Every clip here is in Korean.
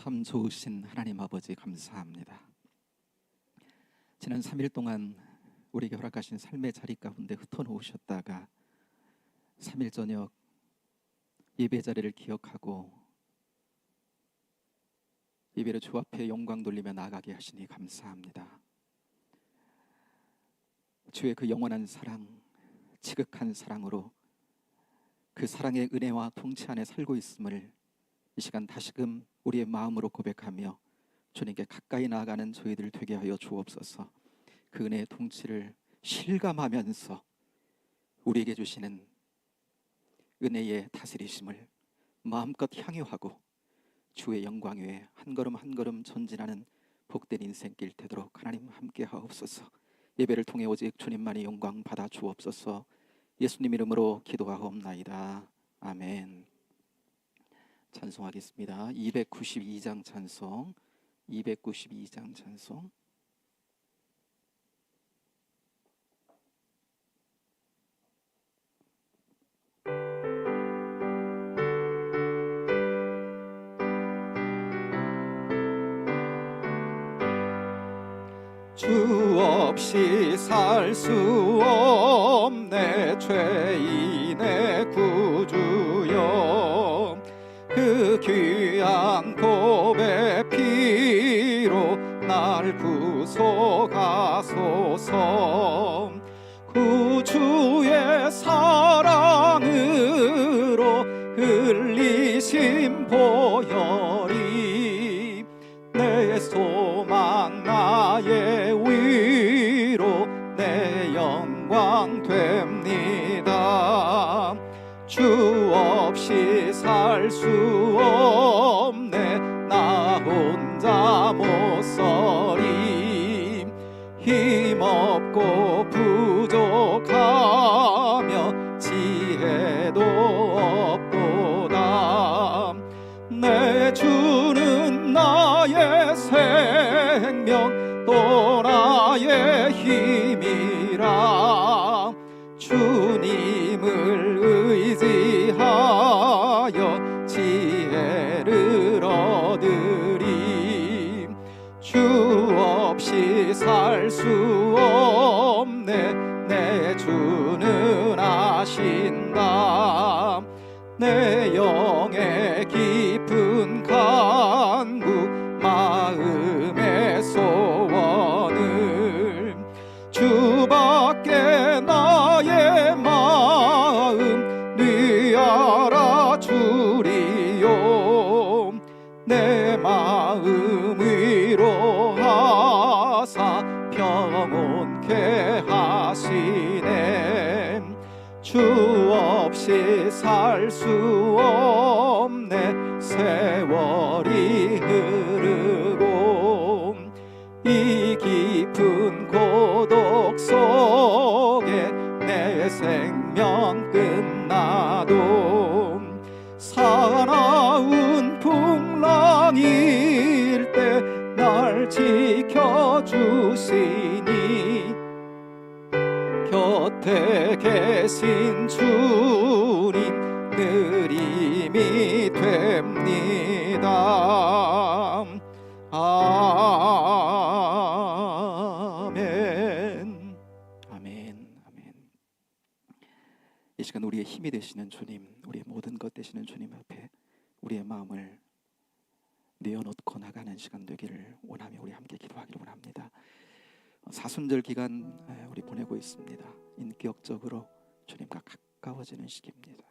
참 좋으신 하나님 아버지 감사합니다. 지난 3일 동안 우리에게 허락하신 삶의 자리 가운데 흩어놓으셨다가 3일 저녁 예배 자리를 기억하고 예배로 주 앞에 영광 돌리며 나아가게 하시니 감사합니다. 주의 그 영원한 사랑, 지극한 사랑으로 그 사랑의 은혜와 통치 안에 살고 있음을 이 시간 다시금 우리의 마음으로 고백하며 주님께 가까이 나아가는 저희들 되게 하여 주옵소서. 그 은혜의 통치를 실감하면서 우리에게 주시는 은혜의 다스리심을 마음껏 향유하고 주의 영광 위에 한 걸음 한 걸음 전진하는 복된 인생길 되도록 하나님 함께 하옵소서. 예배를 통해 오직 주님만이 영광 받아 주옵소서. 예수님 이름으로 기도하옵나이다. 아멘. 찬송하겠습니다. 292장 찬송, 292장 찬송. 주 없이 살 수 없네 죄인의 구주여, 그 귀한 보배 피로 날 구속하소서. 구주의 사랑으로 흘리신 보혈이 내 소망 나의 위로 내 영광 됩니다. 주 없이 살 수 없네 나 혼자 못 서리. 힘없고 부족하며 지혜도 없도다. 내 주는 나의 생명 또 나의 힘이라. 주님을 의지하여 지혜를 얻으리. 주 없이 살 수 없네 내 주는 아신다. 내 영의 깊은 간구 마음의 소원을 주밖에 나의 마음 네 알아주리요. 내 마음 위로하사 평온케 하시네. 주 없이 살 수 없네 세월이 흐르고 이 깊은 고독 속에 내 생명 끝나도 사나운 풍랑일 때 날 지켜주시니 곁에 계신 주님 늘 힘이 됩니다. 아멘. 아멘. 아멘. 이 시간 우리의 힘이 되시는 주님, 우리의 모든 것 되시는 주님 앞에 우리의 마음을 내어놓고 나가는 시간 되기를 원하며 우리 함께 기도하기를 원합니다. 사순절 기간 우리 보내고 있습니다. 인격적으로 주님과 가까워지는 시기입니다.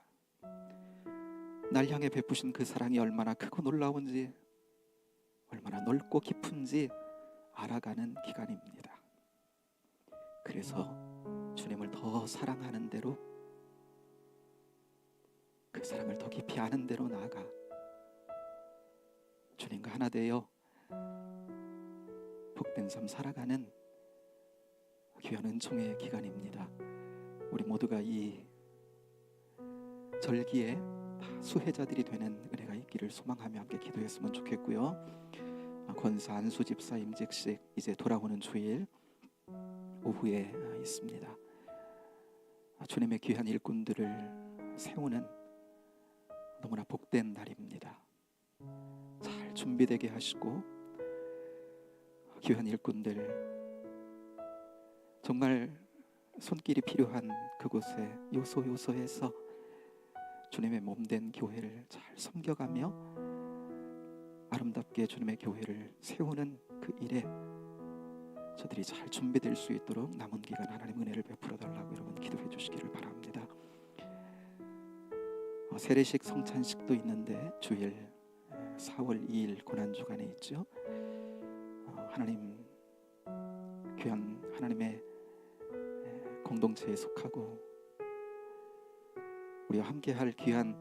날 향해 베푸신 그 사랑이 얼마나 크고 놀라운지, 얼마나 넓고 깊은지 알아가는 기간입니다. 그래서 주님을 더 사랑하는 대로, 그 사랑을 더 깊이 아는 대로 나아가 주님과 하나 되어 복된 삶 살아가는 귀한 은총의 기간입니다. 우리 모두가 이 절기에 다 수혜자들이 되는 은혜가 있기를 소망하며 함께 기도했으면 좋겠고요. 권사 안수 집사 임직식 이제 돌아오는 주일 오후에 있습니다. 주님의 귀한 일꾼들을 세우는 너무나 복된 날입니다. 잘 준비되게 하시고 귀한 일꾼들 정말 손길이 필요한 그곳에 요소요소에서 주님의 몸된 교회를 잘 섬겨가며 아름답게 주님의 교회를 세우는 그 일에 저들이 잘 준비될 수 있도록 남은 기간 하나님 은혜를 베풀어 달라고 여러분 기도해 주시기를 바랍니다. 세례식 성찬식도 있는데 주일 4월 2일 고난주간에 있죠. 하나님 귀한 하나님의 공동체에 속하고 우리와 함께할 귀한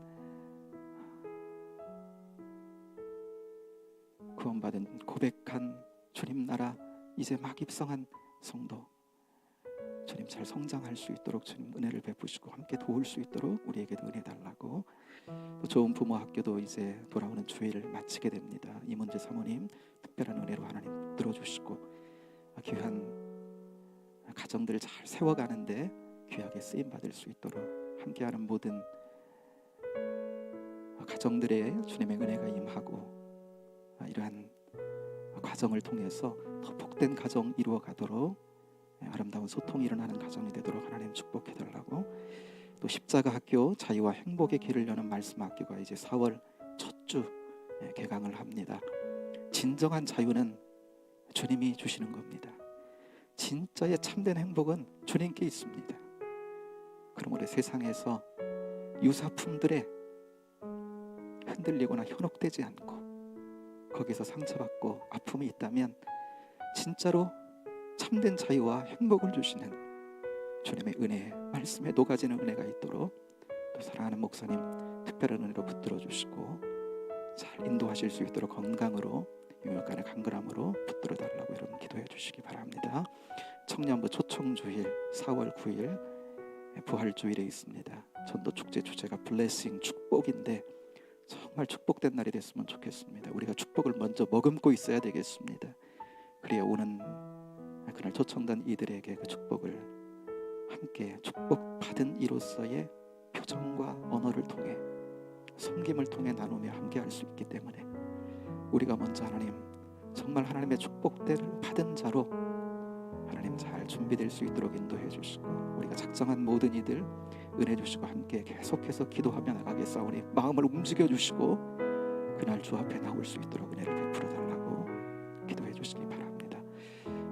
구원받은 고백한 주님 나라 이제 막 입성한 성도 주님 잘 성장할 수 있도록 주님 은혜를 베푸시고 함께 도울 수 있도록 우리에게도 은혜 달라고. 또 좋은 부모 학교도 이제 돌아오는 주일을 마치게 됩니다. 이문재 사모님 특별한 은혜로 하나님 들어주시고 귀한 가정들을 잘 세워가는데 귀하게 쓰임받을 수 있도록 함께하는 모든 가정들의 주님의 은혜가 임하고 이러한 과정을 통해서 더 복된 가정 이루어가도록 아름다운 소통이 일어나는 가정이 되도록 하나님 축복해달라고. 또 십자가 학교 자유와 행복의 길을 여는 말씀 학교가 이제 4월 첫 주 개강을 합니다. 진정한 자유는 주님이 주시는 겁니다. 진짜의 참된 행복은 주님께 있습니다. 그러므로 세상에서 유사품들에 흔들리거나 현혹되지 않고 거기서 상처받고 아픔이 있다면 진짜로 참된 자유와 행복을 주시는 주님의 은혜, 말씀에 녹아지는 은혜가 있도록 또 사랑하는 목사님 특별한 은혜로 붙들어 주시고 잘 인도하실 수 있도록 건강으로 유명간의 강건함으로 붙들어 달라고 여러분 기도해 주시기 바랍니다. 청년부 초청주일 4월 9일 부활주일에 있습니다. 전도축제 주제가 블레싱 축복인데 정말 축복된 날이 됐으면 좋겠습니다. 우리가 축복을 먼저 머금고 있어야 되겠습니다. 그래야 오는 그날 초청된 이들에게 그 축복을 함께 축복받은 이로서의 표정과 언어를 통해 섬김을 통해 나누며 함께 할 수 있기 때문에 우리가 먼저 하나님 정말 하나님의 축복을 받은 자로 하나님 잘 준비될 수 있도록 인도해 주시고 우리가 작정한 모든 이들 은혜 주시고 함께 계속해서 기도하며 나가겠사오니 마음을 움직여 주시고 그날 주 앞에 나올 수 있도록 은혜를 베풀어 달라고 기도해 주시기 바랍니다.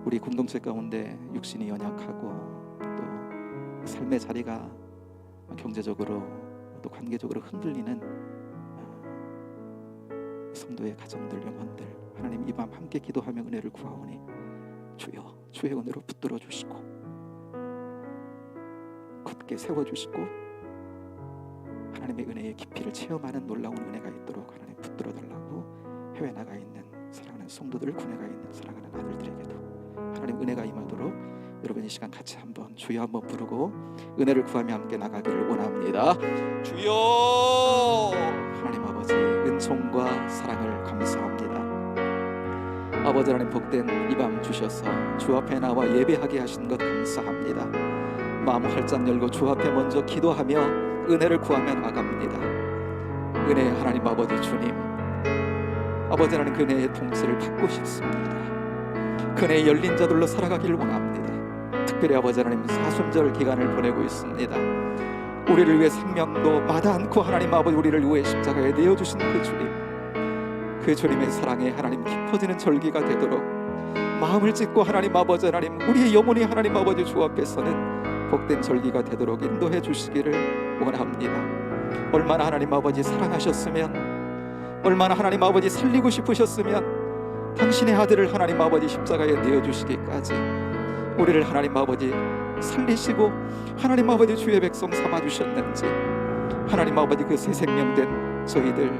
우리 공동체 가운데 육신이 연약하고 또 삶의 자리가 경제적으로 또 관계적으로 흔들리는 성도의 가정들, 영혼들 하나님 이 밤 함께 기도하며 은혜를 구하오니 주여 주의 은혜로 붙들어 주시고 굳게 세워주시고 하나님의 은혜의 깊이를 체험하는 놀라운 은혜가 있도록 하나님 붙들어 달라고. 해외 나가 있는 사랑하는 성도들, 국내가 있는 사랑하는 아들들에게도 하나님 은혜가 임하도록 여러분 이 시간 같이 한번 주여 한번 부르고 은혜를 구하며 함께 나가기를 원합니다. 주여. 하나님 아버지 은총과 사랑을 감사합니다. 아버지 하나님 복된 이 밤 주셔서 주 앞에 나와 예배하게 하신 것 감사합니다. 마음 활짝 열고 주 앞에 먼저 기도하며 은혜를 구하며 나갑니다. 은혜의 하나님 아버지 주님, 아버지 하나님 그 은혜의 통치를 받고 싶습니다. 그 은혜의 열린 자들로 살아가기를 원합니다. 특별히 아버지 하나님 사순절 기간을 보내고 있습니다. 우리를 위해 생명도 마다 않고 하나님 아버지 우리를 위해 십자가에 내어주신 그 주님, 그 주님의 사랑에 하나님 깊어지는 절기가 되도록 마음을 찢고 하나님 아버지 하나님 우리의 영혼이 하나님 아버지 주 앞에서는 복된 절기가 되도록 인도해 주시기를 원합니다. 얼마나 하나님 아버지 사랑하셨으면, 얼마나 하나님 아버지 살리고 싶으셨으면 당신의 아들을 하나님 아버지 십자가에 내어주시기까지 우리를 하나님 아버지 살리시고 하나님 아버지 주의 백성 삼아주셨는지, 하나님 아버지 그 새 생명된 저희들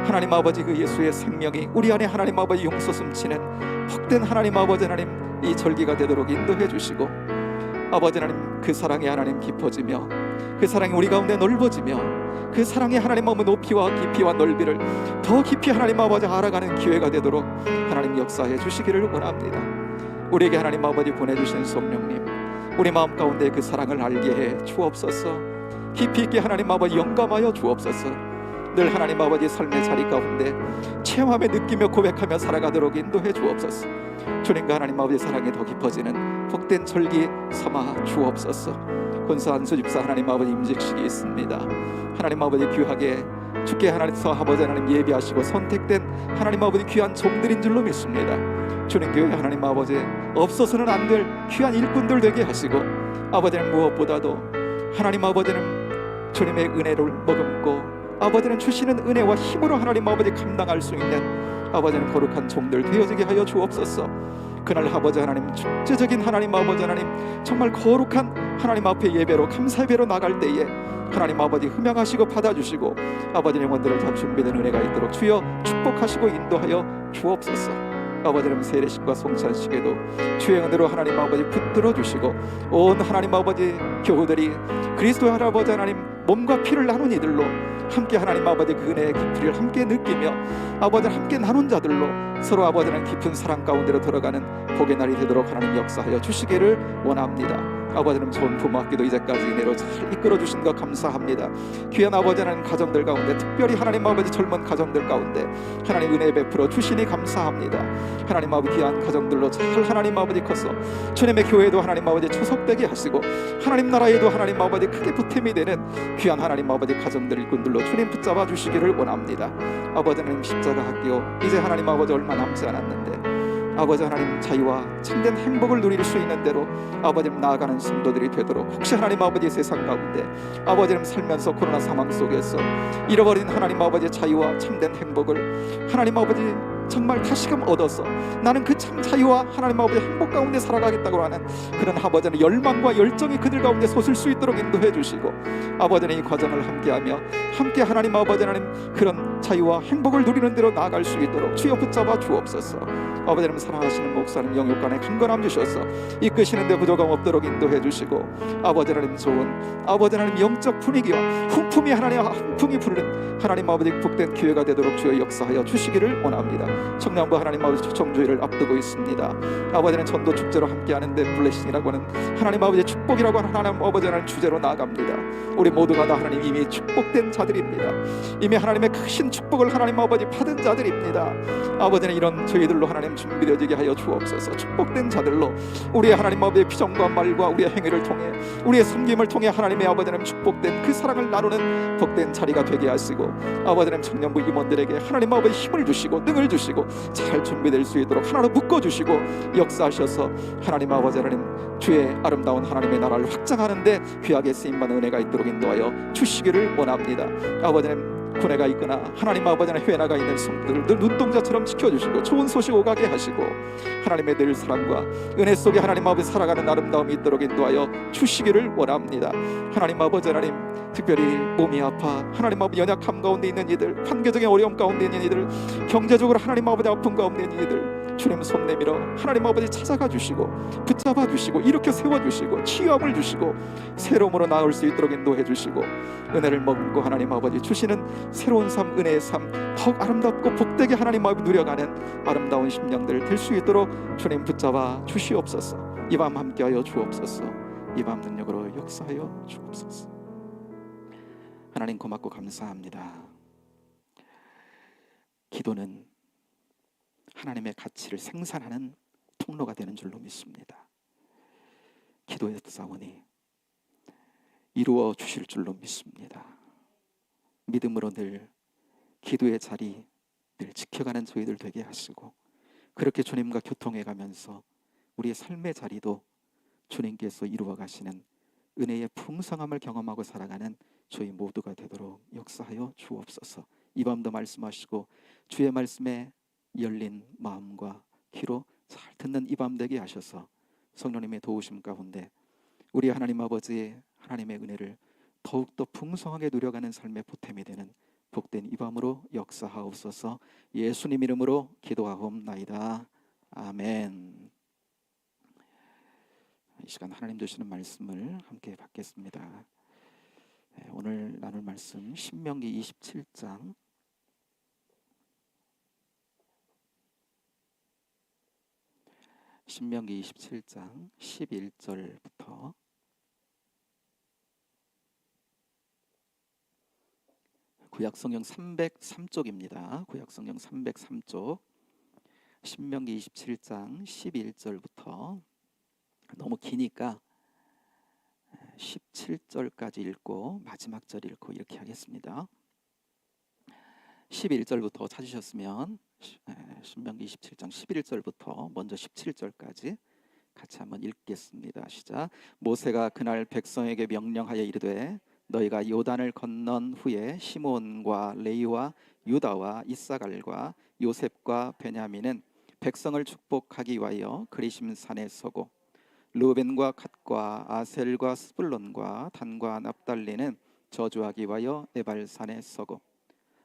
하나님 아버지 그 예수의 생명이 우리 안에 하나님 아버지 용서 숨치는 복된 하나님 아버지 하나님 이 절기가 되도록 인도해 주시고 아버지 하나님 그 사랑이 하나님 깊어지며 그 사랑이 우리 가운데 넓어지며 그 사랑의 하나님 아버지 높이와 깊이와 넓이를 더 깊이 하나님 아버지 알아가는 기회가 되도록 하나님 역사해 주시기를 원합니다. 우리에게 하나님 아버지 보내주신 성령님, 우리 마음 가운데 그 사랑을 알게 해 주옵소서. 깊이 있게 하나님 아버지 영감하여 주옵소서. 늘 하나님 아버지 삶의 자리 가운데 체험하며 느끼며 고백하며 살아가도록 인도해 주옵소서. 주님과 하나님 아버지 사랑이 더 깊어지는 복된 절기 삼아 주옵소서. 권사 안수 집사 하나님 아버지 임직식이 있습니다. 하나님 아버지 귀하게 주께 하나님께서 아버지 하나님 예비하시고 선택된 하나님 아버지 귀한 종들인 줄로 믿습니다. 주님 교회 하나님 아버지 없어서는 안 될 귀한 일꾼들 되게 하시고, 아버지는 무엇보다도 하나님 아버지는 주님의 은혜를 머금고 아버지는 주시는 은혜와 힘으로 하나님 아버지 감당할 수 있는 아버지는 거룩한 종들 되어지게 하여 주옵소서. 그날 아버지 하나님 축제적인 하나님 아버지 하나님 정말 거룩한 하나님 앞에 예배로 감사 예배로 나갈 때에 하나님 아버지 흠양하시고 받아주시고 아버지 영혼들을 다 준비된 은혜가 있도록 주여 축복하시고 인도하여 주옵소서. 아버지는 세례식과 성찬식에도 주의 은혜로 하나님 아버지 붙들어 주시고 온 하나님 아버지 교우들이 그리스도 할아버지 하나님 몸과 피를 나눈 이들로 함께 하나님 아버지 그 은혜의 깊이를 함께 느끼며 아버지를 함께 나눈 자들로 서로 아버지는 깊은 사랑 가운데로 들어가는 복의 날이 되도록 하나님 역사하여 주시기를 원합니다. 아버지는 좋은 부모학기도 이제까지 은혜로 잘 이끌어 주신 것 감사합니다. 귀한 아버지 하나님 가정들 가운데 특별히 하나님 아버지 젊은 가정들 가운데 하나님 은혜 베풀어 주시니 감사합니다. 하나님 아버지 귀한 가정들로 잘 하나님 아버지 커서 주님의 교회도 하나님 아버지 초석되게 하시고 하나님 나라에도 하나님 아버지 크게 보탬이 되는 귀한 하나님 아버지 가정들 일꾼들로 주님 붙잡아 주시기를 원합니다. 아버지 하나님 십자가 학교 이제 하나님 아버지 얼마 남지 않았는데 아버지 하나님 자유와 참된 행복을 누릴 수 있는 대로 아버지님 나아가는 성도들이 되도록, 혹시 하나님 아버지 세상 가운데 아버지님 살면서 코로나 상황 속에서 잃어버린 하나님 아버지 자유와 참된 행복을 하나님 아버지 정말 다시금 얻어서 나는 그 참 자유와 하나님 아버지 행복 가운데 살아가겠다고 하는 그런 아버지는 열망과 열정이 그들 가운데 솟을 수 있도록 인도해 주시고 아버지는 이 과정을 함께하며 함께 하나님 아버지 하나님 그런 자유와 행복을 누리는 대로 나아갈 수 있도록 주여 붙잡아 주옵소서. 아버지님 사랑하시는 목사님 영육간에 강건함 주셔서 이끄시는 데 부족함 없도록 인도해 주시고 아버지 하나님 좋은 아버지 하나님 영적 분위기와 훈품이 하나님 훈풍이 부르는 하나님 아버지 복된 기회가 되도록 주여 역사하여 주시기를 원합니다. 청년부 하나님 아버지 초청주의를 앞두고 있습니다. 아버지는 전도 축제로 함께하는데 블레싱이라고 하는 하나님 아버지 축복이라고 하는 하나님 아버지 하나님 주제로 나아갑니다. 우리 모두가 다 하나님 이미 축복된 자들입니다. 이미 하나님의 크신 축복을 하나님 아버지 받은 자들입니다. 아버지는 이런 저희들로 하나님 준비되어지게 하여 주옵소서. 축복된 자들로 우리의 하나님 아버지의 피정과 말과 우리의 행위를 통해 우리의 섬김을 통해 하나님의 아버지는 축복된 그 사랑을 나누는 복된 자리가 되게 하시고 아버지는 청년부 임원들에게 하나님 아버지 힘을 주시고 능을 주시고 잘 준비될 수 있도록 하나로 묶어주시고 역사하셔서 하나님 아버지 하나님 주의 아름다운 하나님의 나라를 확장하는데 귀하게 쓰임받는 은혜가 있도록 인도하여 주시기를 원합니다. 아버지는 군애가 있거나 하나님 아버지는 회나가 있는 성도들 늘 눈동자처럼 지켜주시고 좋은 소식 오가게 하시고 하나님의 늘 사랑과 은혜 속에 하나님 아버지 살아가는 아름다움이 있도록 인도하여 주시기를 원합니다. 하나님 아버지 하나님 특별히 몸이 아파 하나님 아버지 연약함 가운데 있는 이들, 판교적인 어려움 가운데 있는 이들, 경제적으로 하나님 아버지 아픔 가운데 있는 이들 주님 손 내밀어 하나님 아버지 찾아가 주시고 붙잡아 주시고 일으켜 세워 주시고 치유함을 주시고 새로움으로 나올 수 있도록 인도해 주시고 은혜를 머금고 하나님 아버지 주시는 새로운 삶, 은혜의 삶 더욱 아름답고 복되게 하나님 아버지 누려가는 아름다운 심령들 될 수 있도록 주님 붙잡아 주시옵소서. 이 밤 함께하여 주옵소서. 이 밤 능력으로 역사하여 주옵소서. 하나님 고맙고 감사합니다. 기도는 하나님의 가치를 생산하는 통로가 되는 줄로 믿습니다. 기도의 싸우니 이루어 주실 줄로 믿습니다. 믿음으로 늘 기도의 자리 늘 지켜가는 저희들 되게 하시고 그렇게 주님과 교통해 가면서 우리의 삶의 자리도 주님께서 이루어 가시는 은혜의 풍성함을 경험하고 살아가는 저희 모두가 되도록 역사하여 주옵소서. 이 밤도 말씀하시고 주의 말씀에 열린 마음과 귀로 잘 듣는 이 밤 되게 하셔서 성령님의 도우심 가운데 우리 하나님 아버지의 하나님의 은혜를 더욱더 풍성하게 누려가는 삶의 보탬이 되는 복된 이 밤으로 역사하옵소서. 예수님 이름으로 기도하옵나이다. 아멘. 이 시간 하나님 주시는 말씀을 함께 받겠습니다. 오늘 나눌 말씀 신명기 27장 신명기 27장 11절부터 구약성경 303쪽입니다. 구약성경 303쪽 신명기 27장 11절부터 너무 기니까 17절까지 읽고 마지막 절 읽고 이렇게 하겠습니다. 11절부터 찾으셨으면 신명기 27장 11절부터 먼저 17절까지 같이 한번 읽겠습니다. 시작. 모세가 그날 백성에게 명령하여 이르되 너희가 요단을 건넌 후에 시몬과 레위와 유다와 이사갈과 요셉과 베냐민은 백성을 축복하기 위하여 그리심 산에 서고 르우벤과 갓과 아셀과 스불론과 단과 납달리는 저주하기 위하여 에발산에 서고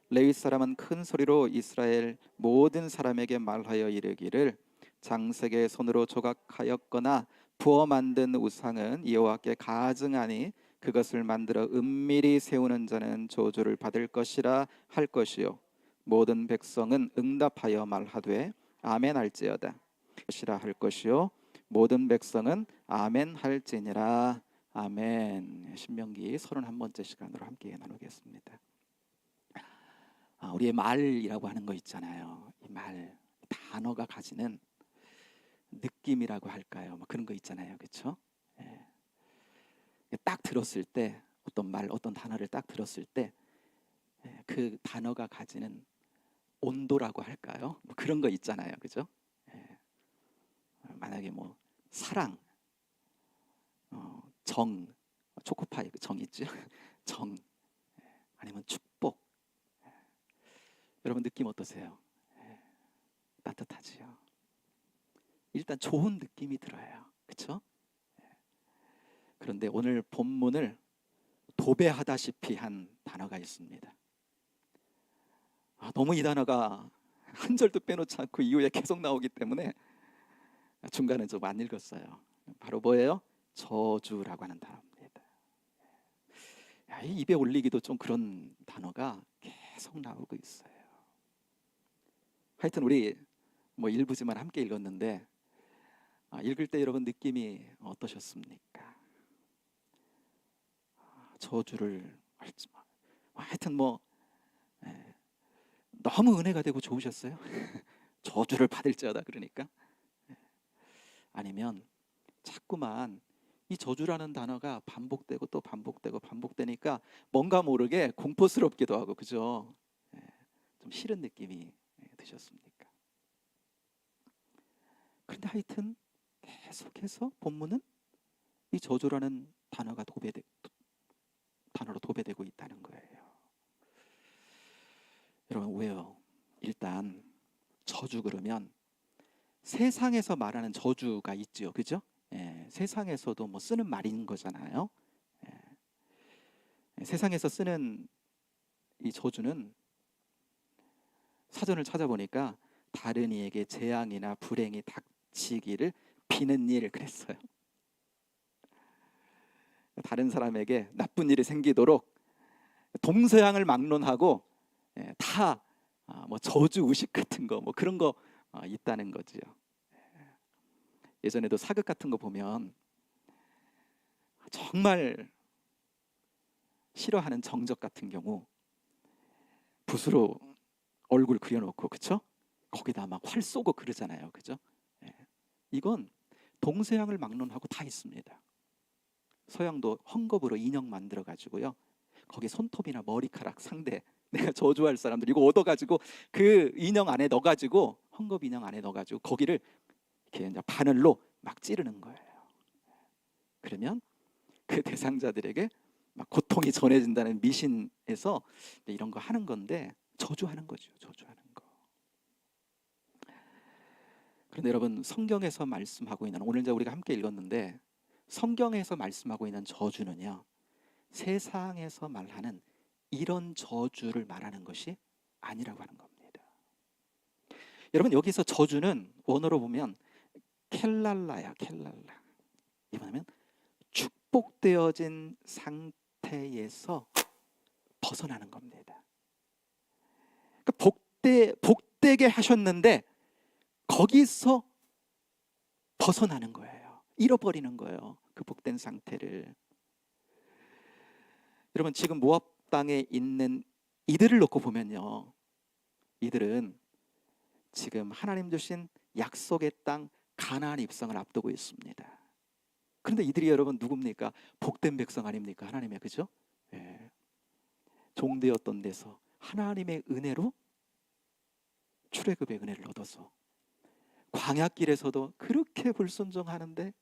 레위 사람은 큰 소리로 이스라엘 모든 사람에게 말하여 이르기를 장색의 손으로 조각하였거나 부어 만든 우상은 여호와께 가증하니 그것을 만들어 은밀히 세우는 자는 저주를 받을 것이라 할 것이요 모든 백성은 응답하여 말하되 아멘 할지어다 것이라 할 것이요 모든 백성은 아멘 할지니라. 아멘. 신명기 31번째 시간으로 함께 나누겠습니다. 우리의 말이라고 하는 거 있잖아요. 이 말, 단어가 가지는 느낌이라고 할까요? 뭐 그런 거 있잖아요. 그렇죠? 딱 들었을 때 어떤 말, 어떤 단어를 딱 들었을 때 그 단어가 가지는 온도라고 할까요? 뭐 그런 거 있잖아요. 그죠? 만약에 뭐 사랑, 정, 초코파이 그 정 있죠? 정, 아니면 축복. 여러분 느낌 어떠세요? 따뜻하지요. 일단 좋은 느낌이 들어요. 그렇죠? 그런데 오늘 본문을 도배하다시피 한 단어가 있습니다. 너무 이 단어가 한 절도 빼놓지 않고 이후에 계속 나오기 때문에 중간에 좀 안 읽었어요. 바로 뭐예요? 저주라고 하는 단어입니다. 입에 올리기도 좀 그런 단어가 계속 나오고 있어요. 하여튼 우리 뭐 일부지만 함께 읽었는데 읽을 때 여러분 느낌이 어떠셨습니까? 저주를 하여튼 뭐 너무 은혜가 되고 좋으셨어요? 저주를 받을지어다 그러니까 아니면 자꾸만 이 저주라는 단어가 반복되고 또 반복되고 반복되니까 뭔가 모르게 공포스럽기도 하고 그죠? 좀 싫은 느낌이 드셨습니까? 그런데 하여튼 계속해서 본문은 이 저주라는 단어로 도배되고 있다는 거예요. 여러분 왜요? 일단 저주 그러면 세상에서 말하는 저주가 있지요, 그죠? 세상에서도 뭐 쓰는 말인 거잖아요. 세상에서 쓰는 이 저주는 사전을 찾아보니까 다른 이에게 재앙이나 불행이 닥치기를 비는 일 그랬어요. 다른 사람에게 나쁜 일이 생기도록 동서양을 막론하고 다 뭐 저주 의식 같은 거 뭐 그런 거 있다는 거지요. 예전에도 사극 같은 거 보면 정말 싫어하는 정적 같은 경우 붓으로 얼굴 그려놓고 그쵸? 거기다 막 활 쏘고 그러잖아요. 그죠? 이건 동서양을 막론하고 다 있습니다. 서양도 헝겊으로 인형 만들어 가지고요. 거기 손톱이나 머리카락 상대 내가 저주할 사람들 이거 얻어가지고 그 인형 안에 넣어가지고 헝겊 인형 안에 넣어가지고 거기를 이렇게 이제 바늘로 막 찌르는 거예요. 그러면 그 대상자들에게 막 고통이 전해진다는 미신에서 이런 거 하는 건데 저주하는 거죠. 저주하는 거. 그런데 여러분 성경에서 말씀하고 있는 오늘 이제 우리가 함께 읽었는데 성경에서 말씀하고 있는 저주는요. 세상에서 말하는 이런 저주를 말하는 것이 아니라고 하는 겁니다. 여러분 여기서 저주는 원어로 보면 켈랄라야 켈랄라. 이 말하면 축복되어진 상태에서 벗어나는 겁니다. 그러니까 복되게 하셨는데 거기서 벗어나는 거예요. 잃어버리는 거예요. 그 복된 상태를. 여러분 지금 모압 땅에 있는 이들을 놓고 보면요, 이들은 지금 하나님 주신 약속의 땅 가나안 입성을 앞두고 있습니다. 그런데 이들이 여러분 누굽니까? 복된 백성 아닙니까? 하나님의, 그죠? 예. 종되었던 데서 하나님의 은혜로 출애굽의 은혜를 얻어서 광야길에서도 그렇게 불순종하는데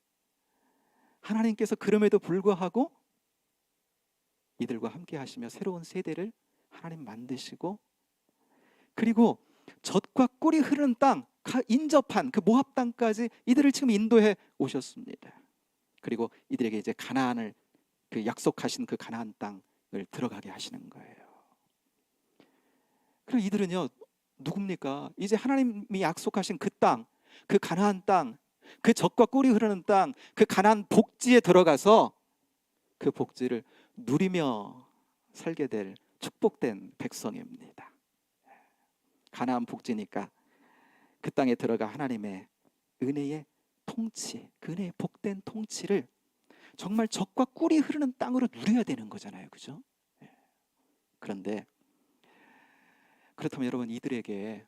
하나님께서 그럼에도 불구하고 이들과 함께 하시며 새로운 세대를 하나님 만드시고, 그리고 젖과 꿀이 흐르는 땅, 인접한 그 모압 땅까지 이들을 지금 인도해 오셨습니다. 그리고 이들에게 이제 가나안을, 그 약속하신 그 가나안 땅을 들어가게 하시는 거예요. 그럼 이들은요 누굽니까? 이제 하나님이 약속하신 그 땅, 그 가나안 땅, 그 젖과 꿀이 흐르는 땅, 그 가나안 복지에 들어가서 그 복지를 누리며 살게 될 축복된 백성입니다. 가나안 복지니까 그 땅에 들어가 하나님의 은혜의 통치, 그 은혜의 복된 통치를 정말 젖과 꿀이 흐르는 땅으로 누려야 되는 거잖아요, 그죠? 그런데 그렇다면 여러분, 이들에게,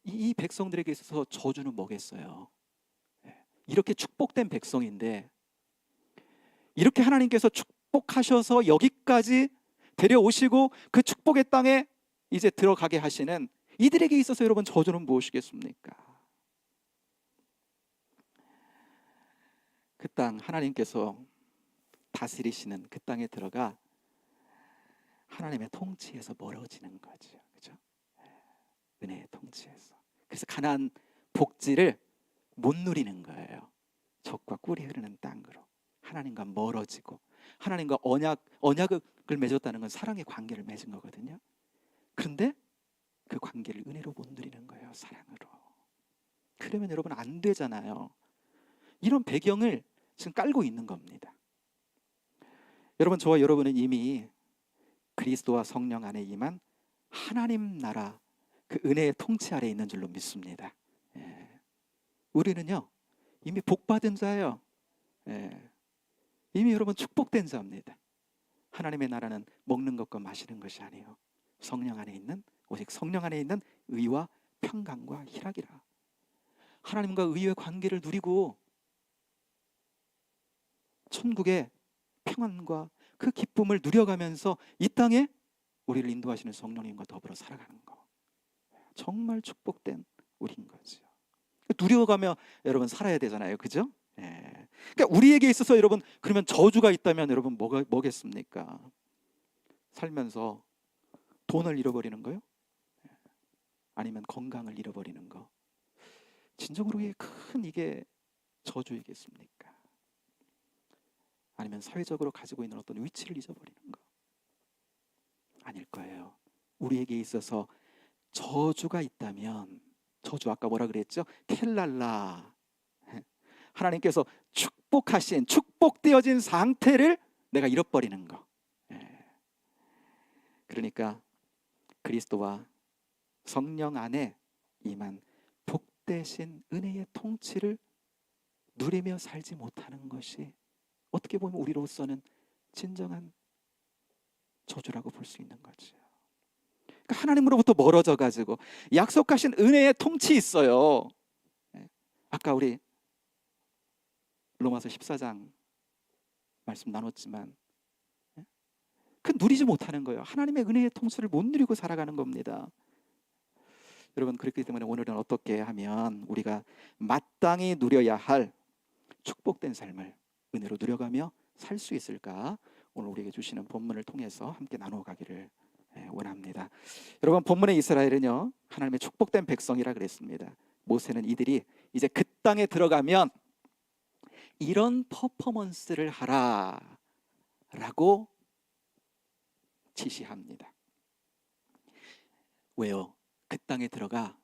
이 백성들에게 있어서 저주는 뭐겠어요? 이렇게 축복된 백성인데, 이렇게 하나님께서 축복하셔서 여기까지 데려오시고 그 축복의 땅에 이제 들어가게 하시는 이들에게 있어서 여러분 저주는 무엇이겠습니까? 그 땅, 하나님께서 다스리시는 그 땅에 들어가 하나님의 통치에서 멀어지는 거죠, 그죠? 은혜의 통치에서. 그래서 가나안 복지를 못 누리는 거예요. 젖과 꿀이 흐르는 땅으로 하나님과 멀어지고, 하나님과 언약을 맺었다는 건 사랑의 관계를 맺은 거거든요. 그런데 그 관계를 은혜로 못 누리는 거예요, 사랑으로. 그러면 여러분 안 되잖아요. 이런 배경을 지금 깔고 있는 겁니다. 여러분, 저와 여러분은 이미 그리스도와 성령 안에 임한 하나님 나라, 그 은혜의 통치 아래에 있는 줄로 믿습니다. 우리는요 이미 복받은 자예요. 이미 여러분 축복된 자입니다. 하나님의 나라는 먹는 것과 마시는 것이 아니에요. 성령 안에 있는, 오직 성령 안에 있는 의와 평강과 희락이라. 하나님과 의의 관계를 누리고 천국의 평안과 그 기쁨을 누려가면서 이 땅에 우리를 인도하시는 성령님과 더불어 살아가는 거, 정말 축복된 우리인 거죠. 누려가며 여러분 살아야 되잖아요, 그죠? 그러니까 우리에게 있어서 여러분, 그러면 저주가 있다면 여러분 뭐겠습니까? 살면서 돈을 잃어버리는 거요? 아니면 건강을 잃어버리는 거? 진정으로 이게 저주이겠습니까? 아니면 사회적으로 가지고 있는 어떤 위치를 잊어버리는 거? 아닐 거예요. 우리에게 있어서 저주가 있다면, 저주 아까 뭐라 그랬죠? 켈랄라, 하나님께서 축복되어진 상태를 내가 잃어버리는 거. 그러니까 그리스도와 성령 안에 임한 복되신 은혜의 통치를 누리며 살지 못하는 것이 어떻게 보면 우리로서는 진정한 저주라고 볼 수 있는 거죠. 그러니까 하나님으로부터 멀어져 가지고 약속하신 은혜의 통치 있어요. 아까 우리 로마서 14장 말씀 나눴지만 그 누리지 못하는 거예요. 하나님의 은혜의 통치를 못 누리고 살아가는 겁니다. 여러분, 그렇기 때문에 오늘은 어떻게 하면 우리가 마땅히 누려야 할 축복된 삶을 은혜로 누려가며 살 수 있을까? 오늘 우리에게 주시는 본문을 통해서 함께 나누어 가기를 원합니다. 여러분, 본문의 이스라엘은요 하나님의 축복된 백성이라 그랬습니다. 모세는 이들이 이제 그 땅에 들어가면 이런 퍼포먼스를 하라라고 지시합니다. 왜요? 그 땅에 들어가,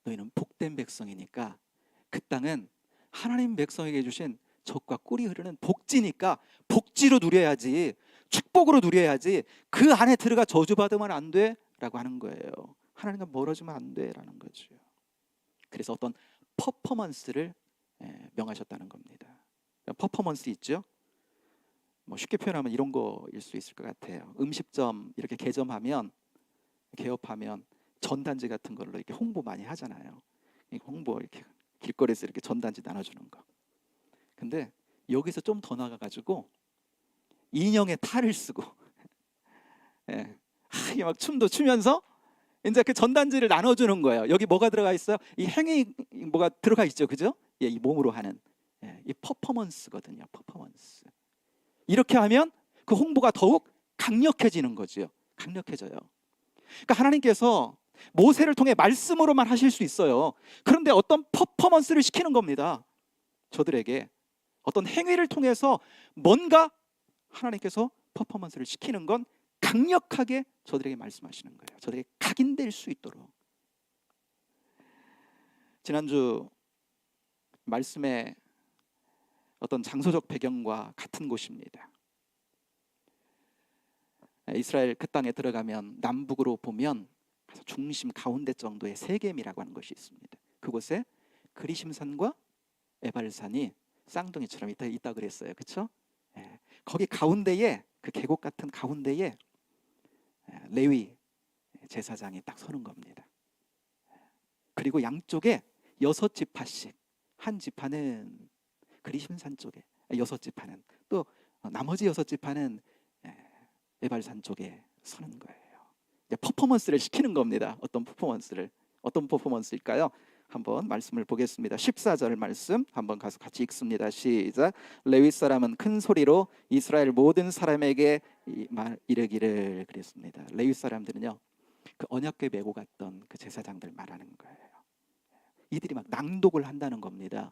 너희는 복된 백성이니까, 그 땅은 하나님 백성에게 주신 젖과 꿀이 흐르는 복지니까 복지로 누려야지, 축복으로 누려야지, 그 안에 들어가 저주받으면 안 돼 라고 하는 거예요. 하나님과 멀어지면 안 돼라는 거죠. 그래서 어떤 퍼포먼스를 명하셨다는 겁니다. 퍼포먼스 있죠? 뭐 쉽게 표현하면 이런 거일 수 있을 것 같아요. 음식점 이렇게 개점하면 개업하면 전단지 같은 걸로 이렇게 홍보 많이 하잖아요. 이 홍보 이렇게 길거리에서 이렇게 전단지 나눠주는 거. 근데 여기서 좀 더 나가가지고 인형의 탈을 쓰고 예. 이게 막 춤도 추면서 이제 그 전단지를 나눠주는 거예요. 여기 뭐가 들어가 있어요? 이 행위 뭐가 들어가 있죠, 그죠? 예, 이 몸으로 하는 이 퍼포먼스거든요. 퍼포먼스. 이렇게 하면 그 홍보가 더욱 강력해지는 거죠. 강력해져요. 그러니까 하나님께서 모세를 통해 말씀으로만 하실 수 있어요. 그런데 어떤 퍼포먼스를 시키는 겁니다. 저들에게 어떤 행위를 통해서 뭔가 하나님께서 퍼포먼스를 시키는 건 강력하게 저들에게 말씀하시는 거예요. 저들에게 각인될 수 있도록. 지난주 말씀의 어떤 장소적 배경과 같은 곳입니다. 이스라엘 그 땅에 들어가면 남북으로 보면 중심 가운데 정도의 세겜이라고 하는 것이 있습니다. 그곳에 그리심산과 에발산이 쌍둥이처럼 있다 그랬어요. 그렇죠? 거기 가운데에 그 계곡 같은 가운데에 레위 제사장이 딱 서는 겁니다. 그리고 양쪽에 6지파씩, 한 지파는 그리심산 쪽에, 6지파는 또 나머지 6지파는 에발산 쪽에 서는 거예요. 퍼포먼스를 시키는 겁니다. 어떤 퍼포먼스일까요? 한번 말씀을 보겠습니다. 14절 말씀 한번 가서 같이 읽습니다. 시작. 레위 사람은 큰 소리로 이스라엘 모든 사람에게 이르기를 그랬습니다. 레위 사람들은요, 그 언약궤 메고 갔던 그 제사장들 말하는 거예요. 이들이 막 낭독을 한다는 겁니다.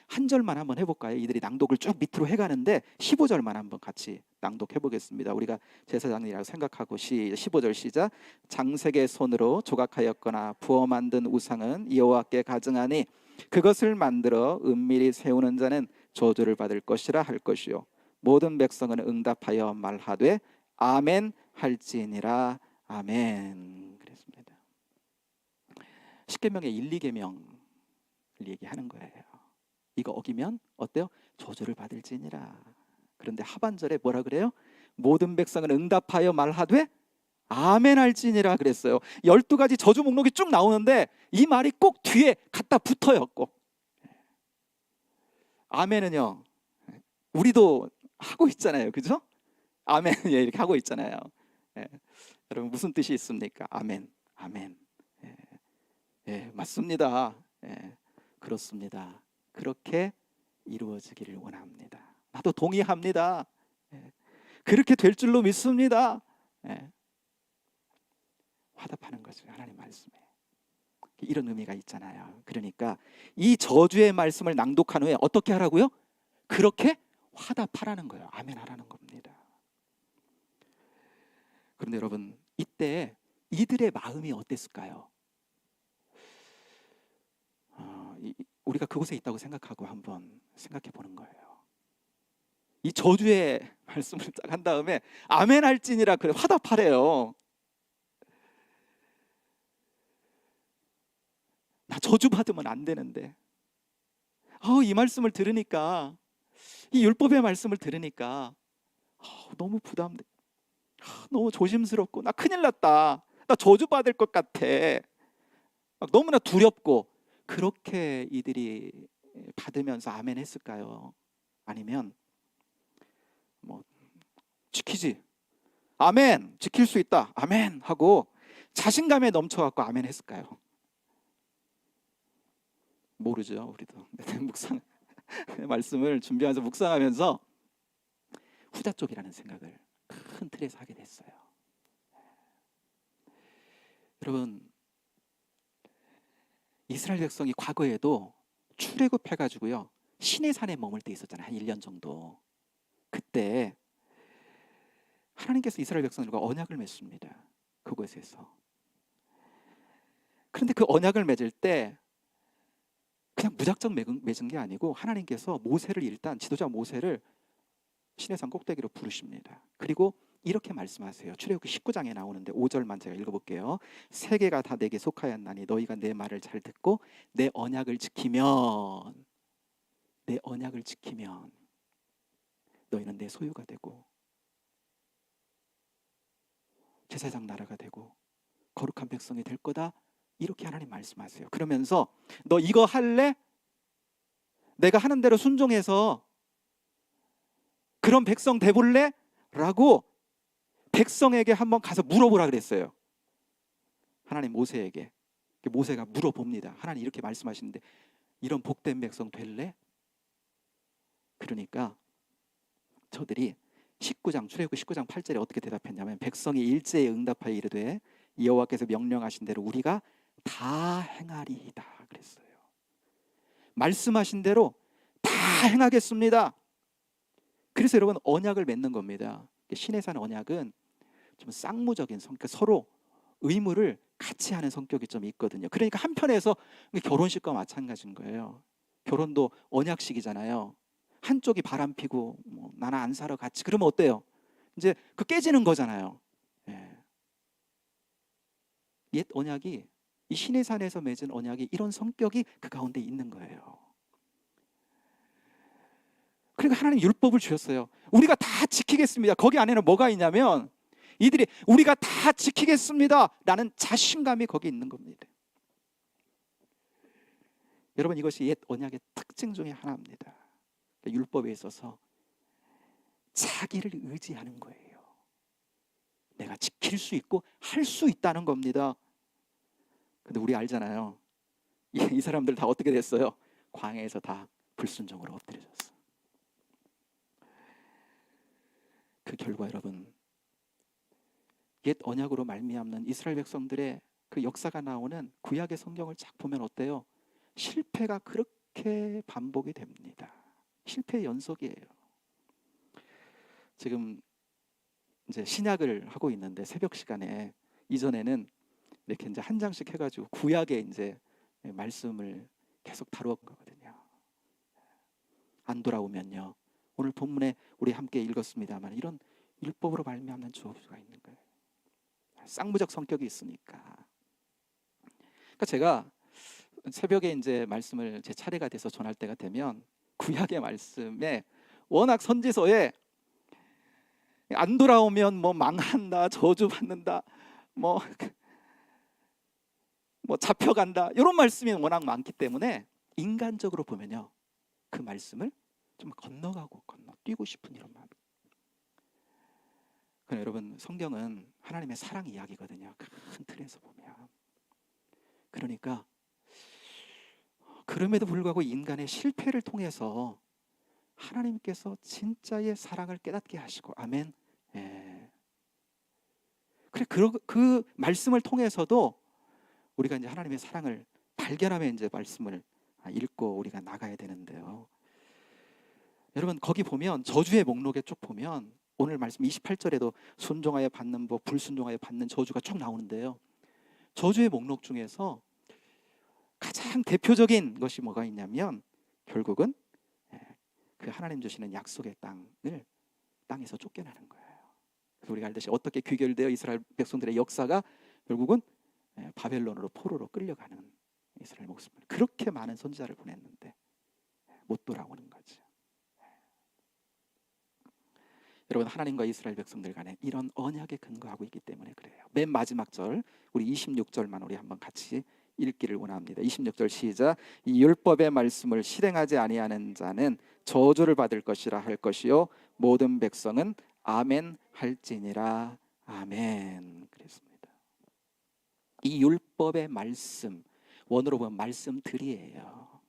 한 절만 한번 해볼까요? 이들이 낭독을 쭉 밑으로 해가는데 15절만 한번 같이 낭독해 보겠습니다. 우리가 제사장이라고 생각하고 15절 시작. 장색의 손으로 조각하였거나 부어 만든 우상은 여호와께 가증하니 그것을 만들어 은밀히 세우는 자는 저주를 받을 것이라 할 것이요 모든 백성은 응답하여 말하되 아멘 할지니라. 아멘. 그랬습니다. 십계명의 1, 2계명을 얘기하는 거예요. 이거 어기면 어때요? 저주를 받을지니라. 그런데 하반절에 뭐라 그래요? 모든 백성은 응답하여 말하되 아멘 할지니라 그랬어요. 12가지 저주 목록이 쭉 나오는데 이 말이 꼭 뒤에 갖다 붙어요. 꼭. 아멘은요, 우리도 하고 있잖아요. 그죠? 아멘 이렇게 하고 있잖아요. 여러분 무슨 뜻이 있습니까? 아멘, 아멘. 맞습니다. 그렇습니다. 그렇게 이루어지기를 원합니다. 나도 동의합니다. 그렇게 될 줄로 믿습니다. 화답하는 거죠. 하나님 말씀에. 이런 의미가 있잖아요. 그러니까 이 저주의 말씀을 낭독한 후에 어떻게 하라고요? 그렇게 화답하라는 거예요. 아멘 하라는 겁니다. 그런데 여러분, 이때 이들의 마음이 어땠을까요? 우리가 그곳에 있다고 생각하고 한번 생각해 보는 거예요. 이 저주의 말씀을 딱 한 다음에 아멘 할지니라 그래 화답하래요. 나 저주 받으면 안 되는데 이 말씀을 들으니까, 이 율법의 말씀을 들으니까 너무 부담돼. 너무 조심스럽고 나 큰일 났다. 나 저주 받을 것 같아. 너무나 두렵고. 그렇게 이들이 받으면서 아멘 했을까요? 아니면 뭐 지키지, 아멘, 지킬 수 있다, 아멘 하고 자신감에 넘쳐갖고 아멘 했을까요? 모르죠. 우리도 묵상 말씀을 준비하면서 묵상하면서 후자 쪽이라는 생각을 큰 틀에서 하게 됐어요. 여러분, 이스라엘 백성이 과거에도 출애굽해가지고요 시내산에 머물 때 있었잖아요. 한 1년 정도. 그때 하나님께서 이스라엘 백성들과 언약을 맺습니다. 그곳에서. 그런데 그 언약을 맺을 때 그냥 무작정 맺은 게 아니고 하나님께서 모세를, 일단 지도자 모세를 시내산 꼭대기로 부르십니다. 그리고 이렇게 말씀하세요. 출애굽기 19장에 나오는데 5절만 제가 읽어볼게요. 세계가 다 내게 속하였나니 너희가 내 말을 잘 듣고 내 언약을 지키면 너희는 내 소유가 되고. 제사장 나라가 되고 거룩한 백성이 될 거다, 이렇게 하나님 말씀하세요. 그러면서 너 이거 할래? 내가 하는 대로 순종해서 그런 백성 돼볼래? 라고 백성에게 한번 가서 물어보라 그랬어요. 하나님 모세에게. 모세가 물어봅니다. 하나님 이렇게 말씀하시는데 이런 복된 백성 될래? 그러니까 저들이 19장 출애굽기 19장 8절에 어떻게 대답했냐면, 백성이 일제에 응답하여 이르되 여호와께서 명령하신 대로 우리가 다 행하리이다 그랬어요. 말씀하신 대로 다 행하겠습니다. 그래서 여러분 언약을 맺는 겁니다. 신의 산 언약은 좀 쌍무적인 성격, 서로 의무를 같이 하는 성격이 좀 있거든요. 그러니까 한편에서 결혼식과 마찬가지인 거예요. 결혼도 언약식이잖아요. 한쪽이 바람 피고 나는 안 살아 같이, 그러면 어때요? 이제 그 깨지는 거잖아요. 예. 옛 언약이, 이 신의 산에서 맺은 언약이 이런 성격이 그 가운데 있는 거예요. 그러니까 하나님 율법을 주셨어요. 우리가 다 지키겠습니다. 거기 안에는 뭐가 있냐면 이들이 우리가 다 지키겠습니다 라는 자신감이 거기 있는 겁니다. 여러분 이것이 옛 언약의 특징 중에 하나입니다. 율법에 있어서 자기를 의지하는 거예요. 내가 지킬 수 있고 할 수 있다는 겁니다. 근데 우리 알잖아요. 이 사람들 다 어떻게 됐어요? 광야에서 다 불순종으로 엎드려졌어. 그 결과 여러분, 옛 언약으로 말미암는 이스라엘 백성들의 그 역사가 나오는 구약의 성경을 쫙 보면 어때요? 실패가 그렇게 반복이 됩니다. 실패의 연속이에요. 지금 이제 신약을 하고 있는데 새벽 시간에, 이전에는 이렇게 이제 한 장씩 해가지고 구약의 이제 말씀을 계속 다루었던 거거든요. 안 돌아오면요. 오늘 본문에 우리 함께 읽었습니다만 이런 율법으로 말미암는 저주가 있는 거예요. 쌍무적 성격이 있으니까. 그러니까 제가 새벽에 이제 말씀을 제 차례가 돼서 전할 때가 되면 구약의 말씀에 워낙 선지서에 안 돌아오면 뭐 망한다, 저주받는다, 뭐 잡혀간다, 이런 말씀이 워낙 많기 때문에 인간적으로 보면요, 그 말씀을 좀 건너뛰고 싶은 이런 마음이. 그럼 여러분, 성경은 하나님의 사랑 이야기거든요. 큰 틀에서 보면. 그러니까 그럼에도 불구하고 인간의 실패를 통해서 하나님께서 진짜의 사랑을 깨닫게 하시고, 아멘. 예. 그래, 그 말씀을 통해서도 우리가 이제 하나님의 사랑을 발견하며 이제 말씀을 읽고 우리가 나가야 되는데요. 여러분 거기 보면 저주의 목록에 쭉 보면 오늘 말씀 28절에도 순종하여 받는 법, 불순종하여 받는 저주가 쭉 나오는데요. 저주의 목록 중에서 가장 대표적인 것이 뭐가 있냐면 결국은 그 하나님 주시는 약속의 땅에서 쫓겨나는 거예요. 그래서 우리가 알듯이 어떻게 귀결되어 이스라엘 백성들의 역사가 결국은 바벨론으로, 포로로 끌려가는 이스라엘 목숨을, 그렇게 많은 선지자를 보냈는데 못 돌아오는 거죠. 여러분 하나님과 이스라엘 백성들 간에 이런 언약에 근거하고 있기 때문에 그래요. 맨 마지막 절 우리 26절만 우리 한번 같이 읽기를 원합니다. 26절 시작. 이 율법의 말씀을 실행하지 아니하는 자는 저주를 받을 것이라 할 것이요 모든 백성은 아멘 할지니라. 아멘. 그랬습니다. 이 율법의 말씀, 원어로 보면 말씀들이에요.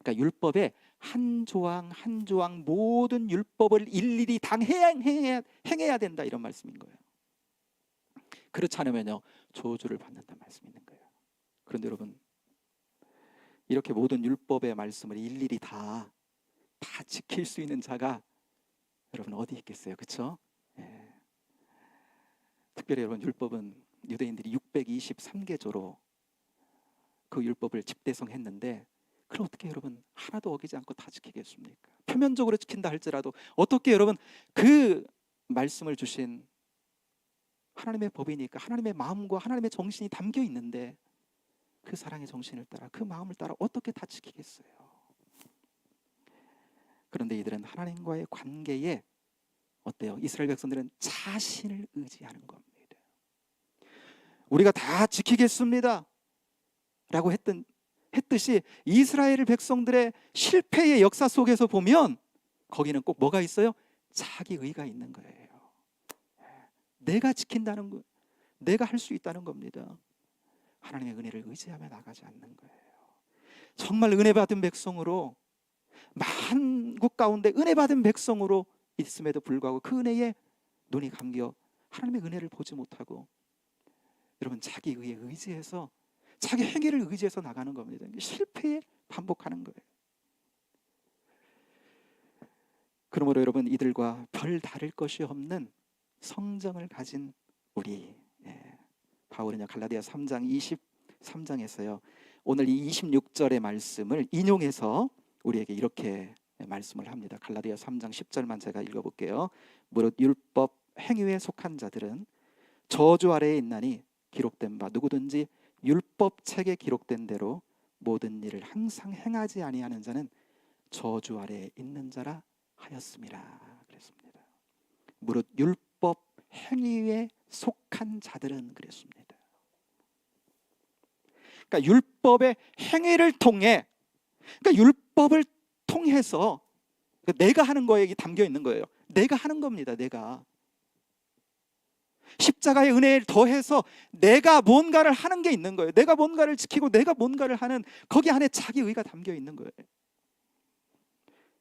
그러니까 율법의 한 조항 한 조항 모든 율법을 일일이 행해야 된다, 이런 말씀인 거예요. 그렇지 않으면요 저주를 받는다는 말씀이 있는 거예요. 그런데 여러분 이렇게 모든 율법의 말씀을 일일이 다 지킬 수 있는 자가 여러분 어디 있겠어요? 그렇죠? 예. 특별히 여러분 율법은 유대인들이 623개조로 그 율법을 집대성했는데 그럼 어떻게 여러분 하나도 어기지 않고 다 지키겠습니까? 표면적으로 지킨다 할지라도 어떻게 여러분 그 말씀을 주신 하나님의 법이니까 하나님의 마음과 하나님의 정신이 담겨 있는데 그 사랑의 정신을 따라 그 마음을 따라 어떻게 다 지키겠어요? 그런데 이들은 하나님과의 관계에 어때요? 이스라엘 백성들은 자신을 의지하는 겁니다. 우리가 다 지키겠습니다 라고 했듯이 이스라엘 백성들의 실패의 역사 속에서 보면 거기는 꼭 뭐가 있어요? 자기 의가 있는 거예요. 내가 지킨다는 거, 내가 할 수 있다는 겁니다. 하나님의 은혜를 의지하며 나가지 않는 거예요. 정말 은혜 받은 백성으로, 만국 가운데 은혜 받은 백성으로 있음에도 불구하고 그 은혜에 눈이 감겨 하나님의 은혜를 보지 못하고, 여러분 자기 의에 의지해서, 자기 행위를 의지해서 나가는 겁니다. 실패에 반복하는 거예요. 그러므로 여러분, 이들과 별 다를 것이 없는 성정을 가진 우리, 바울은요 갈라디아 3장 23장에서요 오늘 이 26절의 말씀을 인용해서 우리에게 이렇게 말씀을 합니다. 갈라디아 3장 10절만 제가 읽어볼게요. 무릇 율법 행위에 속한 자들은 저주 아래에 있나니 기록된 바 누구든지 율법 책에 기록된 대로 모든 일을 항상 행하지 아니하는 자는 저주 아래에 있는 자라 하였습니다. 그랬습니다. 무릇 율법 행위에 속한 자들은 그랬습니다. 그러니까 율법의 행위를 통해, 그러니까 율법을 통해서 내가 하는 거에 담겨 있는 거예요. 내가 하는 겁니다. 내가 십자가의 은혜를 더해서 내가 뭔가를 하는 게 있는 거예요. 내가 뭔가를 지키고 내가 뭔가를 하는, 거기 안에 자기 의가 담겨 있는 거예요.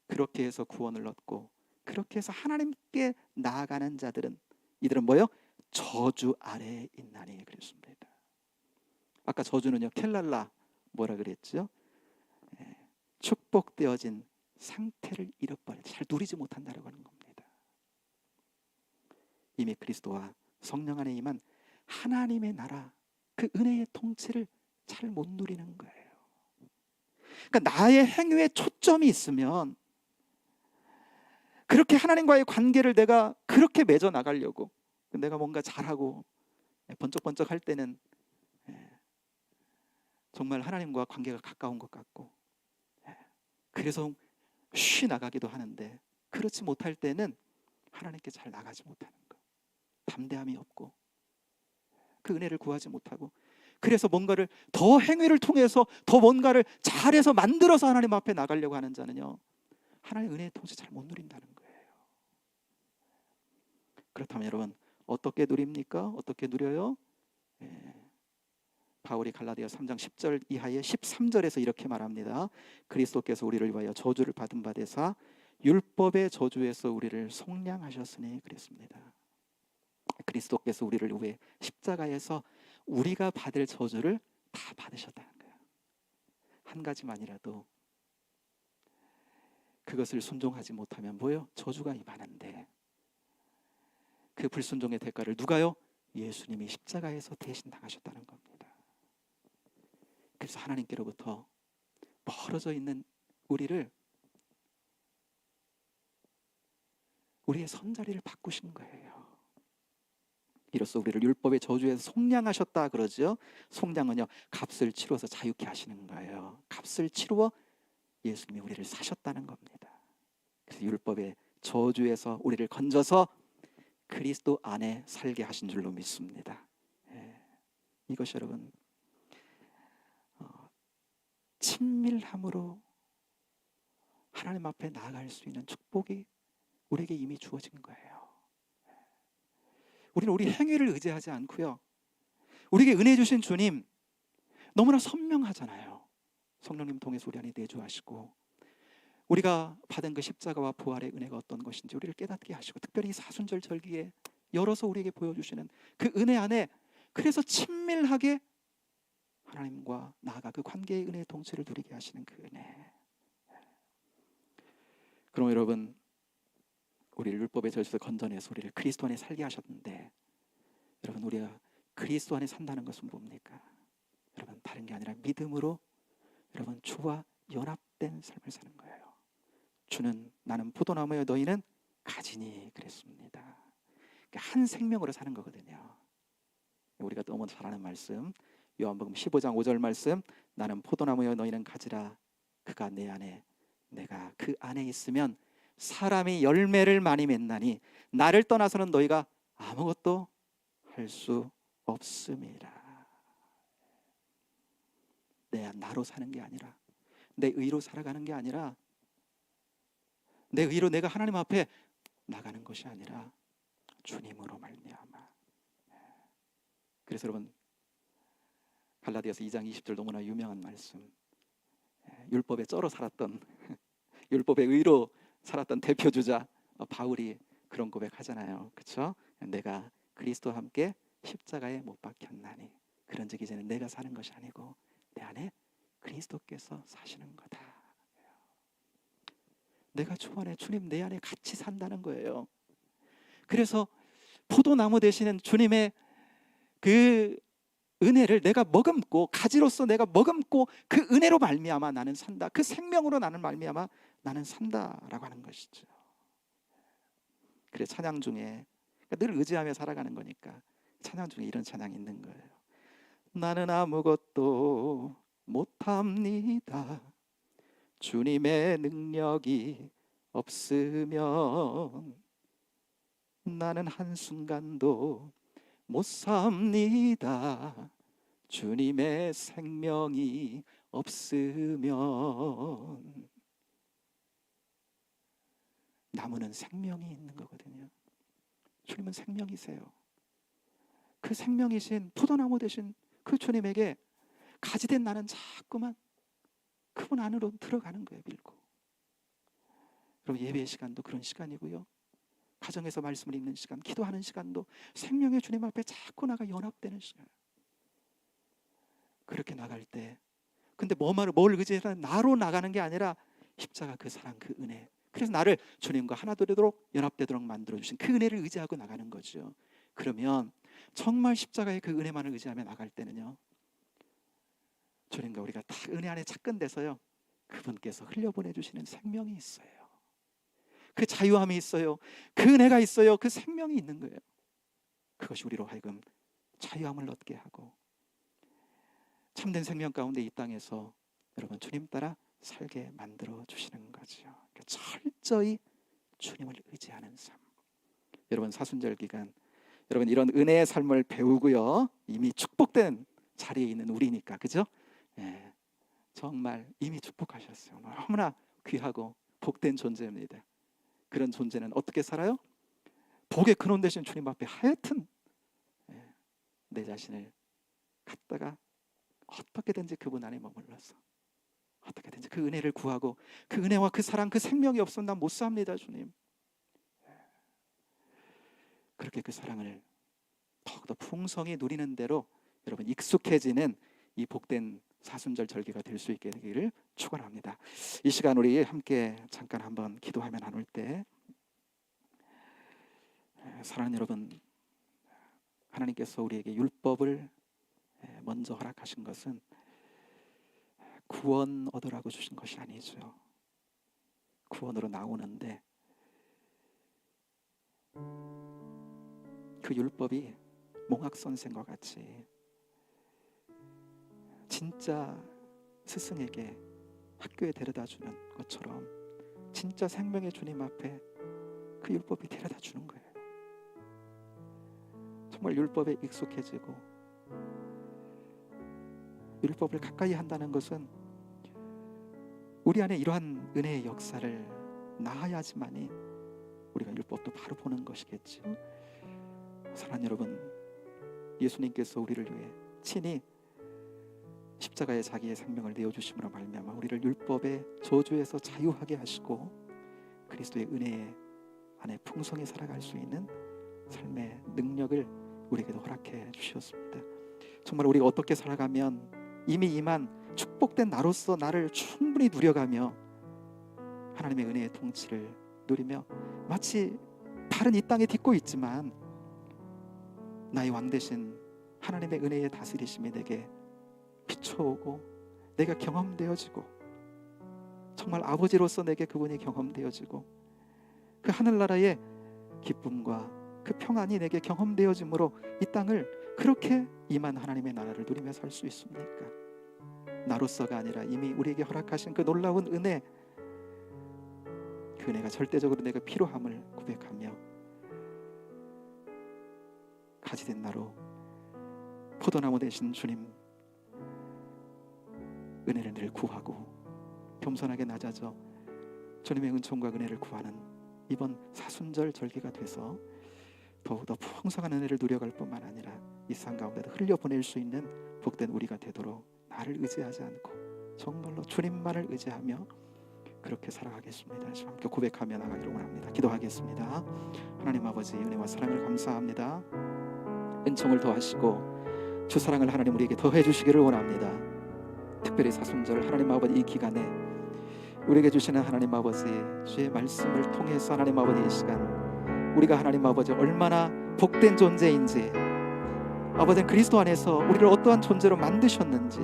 그렇게 해서 구원을 얻고 그렇게 해서 하나님께 나아가는 자들은, 이들은 뭐예요? 저주 아래에 있나니 그랬습니다. 아까 저주는요 켈랄라 뭐라 그랬죠? 축복되어진 상태를 잃어버려, 잘 누리지 못한다라고 하는 겁니다. 이미 그리스도와 성령 안에 임한 하나님의 나라, 그 은혜의 통치를 잘 못 누리는 거예요. 그러니까 나의 행위에 초점이 있으면, 그렇게 하나님과의 관계를 내가 그렇게 맺어 나가려고, 내가 뭔가 잘하고 번쩍번쩍 할 때는 정말 하나님과 관계가 가까운 것 같고, 그래서 쉬 나가기도 하는데, 그렇지 못할 때는 하나님께 잘 나가지 못하는 것, 담대함이 없고 그 은혜를 구하지 못하고, 그래서 뭔가를 더 행위를 통해서 더 뭔가를 잘해서 만들어서 하나님 앞에 나가려고 하는 자는요 하나님의 은혜의 통치 잘 못 누린다는 거예요. 그렇다면 여러분 어떻게 누립니까? 어떻게 누려요? 바울이 갈라디아 3장 10절 이하의 13절에서 이렇게 말합니다. 그리스도께서 우리를 위하여 저주를 받은 바 되사 율법의 저주에서 우리를 속량하셨으니 그랬습니다. 그리스도께서 우리를 위해 십자가에서 우리가 받을 저주를 다 받으셨다는 거예요. 한 가지만이라도 그것을 순종하지 못하면 뭐예요? 저주가 임하는데, 그 불순종의 대가를 누가요? 예수님이 십자가에서 대신 당하셨다는 겁니다. 그래서 하나님께로부터 멀어져 있는 우리를, 우리의 선자리를 바꾸신 거예요. 이로써 우리를 율법의 저주에서 속량하셨다 그러죠. 속량은요 값을 치루어서 자유케 하시는 거예요. 값을 치루어 예수님이 우리를 사셨다는 겁니다. 그래서 율법의 저주에서 우리를 건져서 그리스도 안에 살게 하신 줄로 믿습니다. 이것이 여러분 친밀함으로 하나님 앞에 나아갈 수 있는 축복이 우리에게 이미 주어진 거예요. 우리는 우리 행위를 의지하지 않고요, 우리에게 은혜 주신 주님 너무나 선명하잖아요. 성령님 통해서 우리 안에 내주하시고, 우리가 받은 그 십자가와 부활의 은혜가 어떤 것인지 우리를 깨닫게 하시고, 특별히 사순절 절기에 열어서 우리에게 보여주시는 그 은혜 안에, 그래서 친밀하게 하나님과 나아가 그 관계의 은혜의 통치를 누리게 하시는 그 은혜. 그럼 여러분, 우리를 율법의 저주에서 건져내서 우리를 그리스도 안에 살게 하셨는데, 여러분 우리가 그리스도 안에 산다는 것은 뭡니까? 여러분 다른 게 아니라 믿음으로 여러분 주와 연합된 삶을 사는 거예요. 주는 나는 포도나무여 너희는 가지니 그랬습니다. 그러니까 한 생명으로 사는 거거든요. 우리가 너무 잘 아는 말씀, 요한복음 15장 5절 말씀, 나는 포도나무여 너희는 가지라. 그가 내 안에 내가 그 안에 있으면 사람이 열매를 많이 맺나니 나를 떠나서는 너희가 아무것도 할 수 없음이라. 나로 사는 게 아니라, 내 의로 살아가는 게 아니라, 내 의로 내가 하나님 앞에 나가는 것이 아니라 주님으로 말미암아. 그래서 여러분, 갈라디아서 2장 20절 너무나 유명한 말씀, 율법에 쩔어 살았던 율법의 의로 살았던 대표주자 바울이 그런 고백하잖아요. 그렇죠? 내가 그리스도와 함께 십자가에 못 박혔나니 그런즉 이제는 내가 사는 것이 아니고 내 안에 그리스도께서 사시는 거다. 내가 주 안에, 주님 내 안에 같이 산다는 거예요. 그래서 포도나무 되시는 주님의 그 은혜를 내가 머금고, 가지로서 내가 머금고 그 은혜로 말미암아 나는 산다. 그 생명으로 나는 말미암아 나는 산다라고 하는 것이죠. 그래, 찬양 중에 늘 의지하며 살아가는 거니까 찬양 중에 이런 찬양이 있는 거예요. 나는 아무것도 못합니다. 주님의 능력이 없으면 나는 한순간도 못 삽니다. 주님의 생명이 없으면. 나무는 생명이 있는 거거든요. 주님은 생명이세요. 그 생명이신 포도나무 되신 그 주님에게 가지된 나는 자꾸만 그분 안으로 들어가는 거예요. 밀고. 여러분, 예배의 시간도 그런 시간이고요, 가정에서 말씀을 읽는 시간, 기도하는 시간도 생명의 주님 앞에 자꾸 나가 연합되는 시간. 그렇게 나갈 때, 근데 뭘 의지해서 나로 나가는 게 아니라 십자가 그 사랑, 그 은혜, 그래서 나를 주님과 하나 되도록 연합되도록 만들어주신 그 은혜를 의지하고 나가는 거죠. 그러면 정말 십자가의 그 은혜만을 의지하며 나갈 때는요, 주님과 우리가 다 은혜 안에 착근돼서요, 그분께서 흘려보내주시는 생명이 있어요. 그 자유함이 있어요. 그 은혜가 있어요. 그 생명이 있는 거예요. 그것이 우리로 하여금 자유함을 얻게 하고 참된 생명 가운데 이 땅에서 여러분 주님 따라 살게 만들어 주시는 거죠. 그러니까 철저히 주님을 의지하는 삶. 여러분, 사순절 기간 여러분 이런 은혜의 삶을 배우고요, 이미 축복된 자리에 있는 우리니까, 그죠? 예, 정말 이미 축복하셨어요. 너무나 귀하고 복된 존재입니다. 그런 존재는 어떻게 살아요? 복의 근원 되신 주님 앞에 하여튼 내 자신을 갖다가 어떻게든지 그분 안에 머물러서 어떻게든지 그 은혜를 구하고, 그 은혜와 그 사랑, 그 생명이 없으면 난 못 삽니다. 주님, 그렇게 그 사랑을 더욱더 풍성히 누리는 대로 여러분 익숙해지는 이 복된 사순절 절기가 될 수 있게 되기를 축원합니다. 이 시간 우리 함께 잠깐 한번 기도하며 나눌 때, 사랑하는 여러분, 하나님께서 우리에게 율법을 먼저 허락하신 것은 구원 얻으라고 주신 것이 아니죠. 구원으로 나오는데 그 율법이 몽학선생과 같이 진짜 스승에게 학교에 데려다주는 것처럼 진짜 생명의 주님 앞에 그 율법이 데려다주는 거예요. 정말 율법에 익숙해지고 율법을 가까이 한다는 것은 우리 안에 이러한 은혜의 역사를 나아야지만이 우리가 율법도 바로 보는 것이겠죠. 사랑하는 여러분, 예수님께서 우리를 위해 친히 십자가에 자기의 생명을 내어주심으로 말미암아 우리를 율법의 저주에서 자유하게 하시고 그리스도의 은혜 안에 풍성히 살아갈 수 있는 삶의 능력을 우리에게도 허락해 주셨습니다. 정말 우리가 어떻게 살아가면 이미 임한 축복된 나로서 나를 충분히 누려가며 하나님의 은혜의 통치를 누리며 마치 발은 이 땅에 딛고 있지만 나의 왕 되신 하나님의 은혜의 다스리심이 내게 비춰오고 내가 경험되어지고 정말 아버지로서 내게 그분이 경험되어지고 그 하늘나라의 기쁨과 그 평안이 내게 경험되어짐으로 이 땅을 그렇게 임한 하나님의 나라를 누리며 살 수 있습니까? 나로서가 아니라 이미 우리에게 허락하신 그 놀라운 은혜, 그 은혜가 절대적으로 내가 필요함을 고백하며 가지된 나로 포도나무 되신 주님, 은혜를 늘 구하고 겸손하게 낮아져 주님의 은총과 은혜를 구하는 이번 사순절 절기가 돼서 더욱더 풍성한 은혜를 누려갈 뿐만 아니라 이 세상 가운데도 흘려보낼 수 있는 복된 우리가 되도록 나를 의지하지 않고 정말로 주님만을 의지하며 그렇게 살아가겠습니다. 함께 고백하며 나가기를 원합니다. 기도하겠습니다. 하나님 아버지, 은혜와 사랑을 감사합니다. 은총을 더하시고 주 사랑을 하나님 우리에게 더해 주시기를 원합니다. 특별히 사순절 하나님 아버지 이 기간에 우리에게 주시는 하나님 아버지 주의 말씀을 통해서 하나님 아버지 이 시간 우리가 하나님 아버지 얼마나 복된 존재인지, 아버지는 그리스도 안에서 우리를 어떠한 존재로 만드셨는지,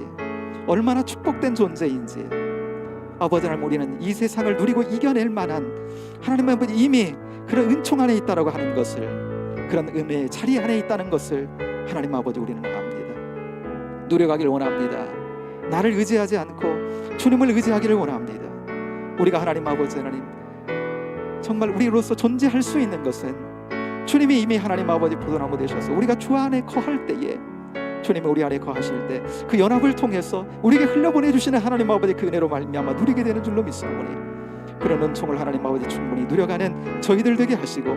얼마나 축복된 존재인지, 아버지 하나님 우리는 이 세상을 누리고 이겨낼 만한 하나님 아버지 이미 그런 은총 안에 있다라고 하는 것을, 그런 은혜의 자리 안에 있다는 것을 하나님 아버지 우리는 압니다. 누려가길 원합니다. 나를 의지하지 않고 주님을 의지하기를 원합니다. 우리가 하나님 아버지 하나님 정말 우리로서 존재할 수 있는 것은 주님이 이미 하나님 아버지 포도나무 되셔서 우리가 주 안에 거할 때에, 주님이 우리 안에 거하실 때 그 연합을 통해서 우리에게 흘려보내주시는 하나님 아버지 그 은혜로 말미암아 누리게 되는 줄로 믿사오니, 그런 은총을 하나님 아버지 충분히 누려가는 저희들 되게 하시고,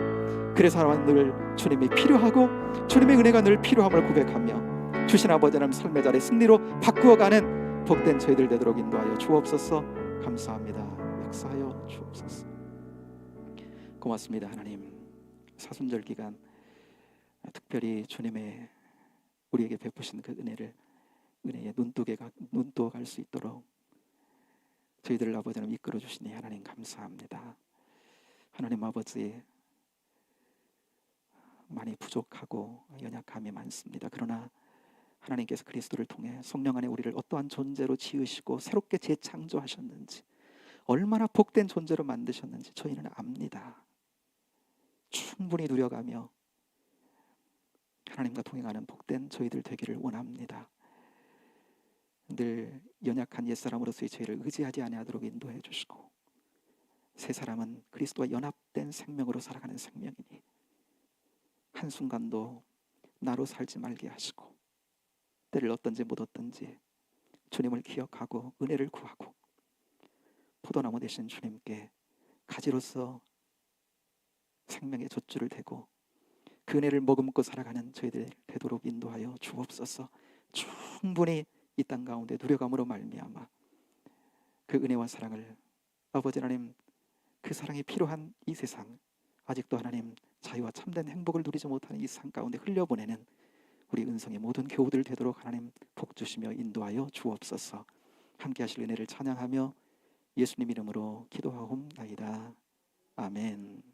그래서 늘 주님이 필요하고 주님의 은혜가 늘 필요함을 고백하며 주신 아버지 하나님 삶의 자리 승리로 바꾸어가는 복된 저희들 되도록 인도하여 주옵소서. 감사합니다. 역사하여 주옵소서. 고맙습니다. 하나님, 사순절 기간 특별히 주님의 우리에게 베푸신 그 은혜의 눈뜨게 갈 수 있도록 저희들을 아버지 하나님 이끌어 주시니 하나님 감사합니다. 하나님 아버지, 많이 부족하고 연약함이 많습니다. 그러나 하나님께서 그리스도를 통해 성령 안에 우리를 어떠한 존재로 지으시고 새롭게 재창조하셨는지, 얼마나 복된 존재로 만드셨는지 저희는 압니다. 충분히 누려가며 하나님과 동행하는 복된 저희들 되기를 원합니다. 늘 연약한 옛사람으로서의 저희를 의지하지 아니하도록 인도해 주시고, 새 사람은 그리스도와 연합된 생명으로 살아가는 생명이니 한순간도 나로 살지 말게 하시고, 때를 얻든지 못 얻든지 주님을 기억하고 은혜를 구하고 포도나무 되신 주님께 가지로서 생명의 젖줄을 대고 그 은혜를 머금고 살아가는 저희들 되도록 인도하여 주옵소서. 충분히 이 땅 가운데 누려감으로 말미암아 그 은혜와 사랑을 아버지 하나님, 그 사랑이 필요한 이 세상, 아직도 하나님 자유와 참된 행복을 누리지 못하는 이 세상 가운데 흘려보내는 우리 은성의 모든 교우들 되도록 하나님 복 주시며 인도하여 주옵소서. 함께 하실 은혜를 찬양하며 예수님 이름으로 기도하옵나이다. 아멘.